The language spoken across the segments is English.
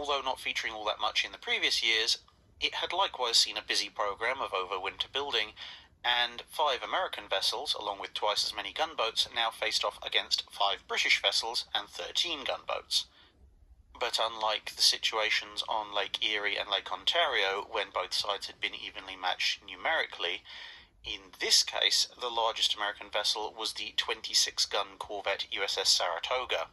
although not featuring all that much in the previous years, it had likewise seen a busy program of overwinter building, and 5 American vessels, along with twice as many gunboats, now faced off against 5 British vessels and 13 gunboats. But unlike the situations on Lake Erie and Lake Ontario, when both sides had been evenly matched numerically, in this case the largest American vessel was the 26-gun corvette USS Saratoga,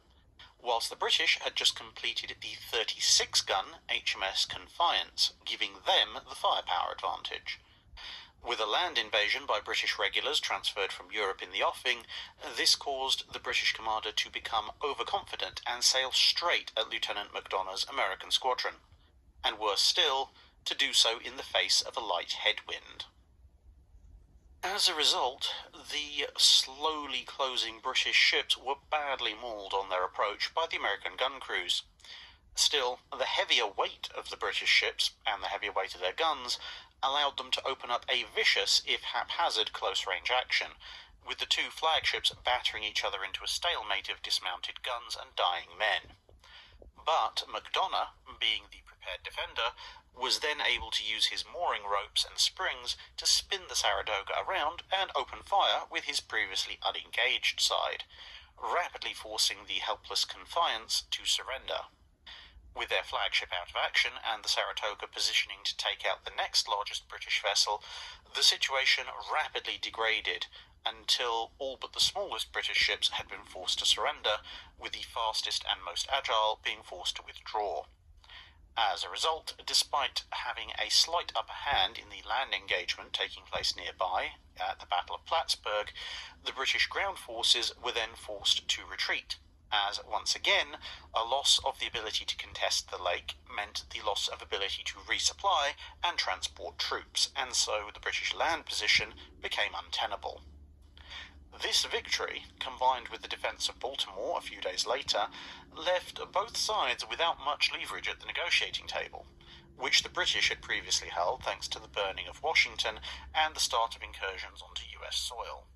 whilst the British had just completed the 36-gun HMS Confiance, giving them the firepower advantage. With a land invasion by British regulars transferred from Europe in the offing, this caused the British commander to become overconfident and sail straight at Lieutenant Macdonough's American squadron, and worse still, to do so in the face of a light headwind. As a result, the slowly closing British ships were badly mauled on their approach by the American gun crews. Still, the heavier weight of the British ships, and the heavier weight of their guns, allowed them to open up a vicious, if haphazard, close-range action, with the 2 flagships battering each other into a stalemate of dismounted guns and dying men. But Macdonough, being the prepared defender, was then able to use his mooring ropes and springs to spin the Saratoga around and open fire with his previously unengaged side, rapidly forcing the helpless Confiance to surrender. With their flagship out of action and the Saratoga positioning to take out the next largest British vessel, the situation rapidly degraded until all but the smallest British ships had been forced to surrender, with the fastest and most agile being forced to withdraw. As a result, despite having a slight upper hand in the land engagement taking place nearby at the Battle of Plattsburgh, the British ground forces were then forced to retreat, as once again a loss of the ability to contest the lake meant the loss of ability to resupply and transport troops, and so the British land position became untenable. This victory, combined with the defence of Baltimore a few days later, left both sides without much leverage at the negotiating table, which the British had previously held thanks to the burning of Washington and the start of incursions onto US soil.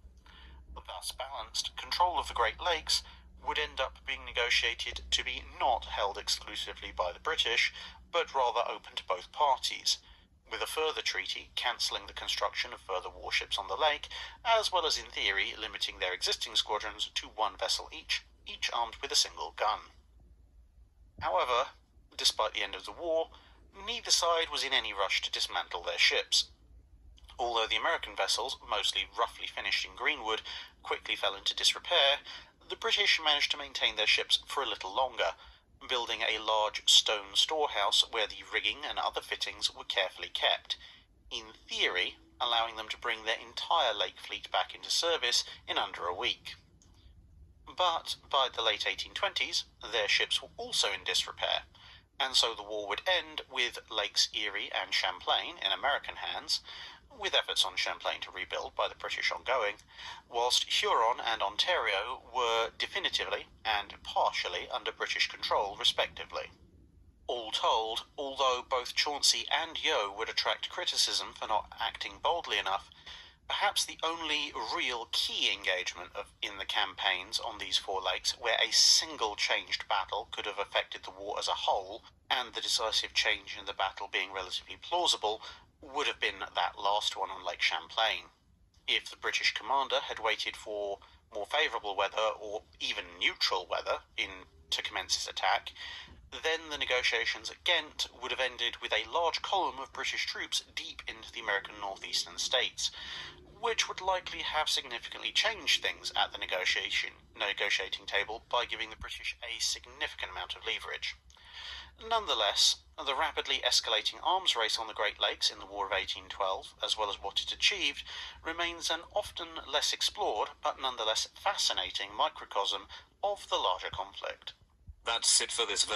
Thus balanced, control of the Great Lakes would end up being negotiated to be not held exclusively by the British, but rather open to both parties, with a further treaty cancelling the construction of further warships on the lake, as well as in theory limiting their existing squadrons to 1 vessel each armed with a single gun. However, despite the end of the war, neither side was in any rush to dismantle their ships. Although the American vessels, mostly roughly finished in Greenwood, quickly fell into disrepair, the British managed to maintain their ships for a little longer, building a large stone storehouse where the rigging and other fittings were carefully kept, in theory allowing them to bring their entire lake fleet back into service in under a week. But by the late 1820s, their ships were also in disrepair, and so the war would end with Lakes Erie and Champlain in American hands, with efforts on Champlain to rebuild by the British ongoing, whilst Huron and Ontario were definitively and partially under British control respectively. All told, although both Chauncey and Yeo would attract criticism for not acting boldly enough, perhaps the only real key engagement in the campaigns on these 4 lakes where a single changed battle could have affected the war as a whole, and the decisive change in the battle being relatively plausible, would have been that last one on Lake Champlain. If the British commander had waited for more favourable weather or even neutral weather to commence his attack, then the negotiations at Ghent would have ended with a large column of British troops deep into the American northeastern states, which would likely have significantly changed things at the negotiating table by giving the British a significant amount of leverage. Nonetheless, the rapidly escalating arms race on the Great Lakes in the War of 1812, as well as what it achieved, remains an often less explored, but nonetheless fascinating microcosm of the larger conflict. That's it for this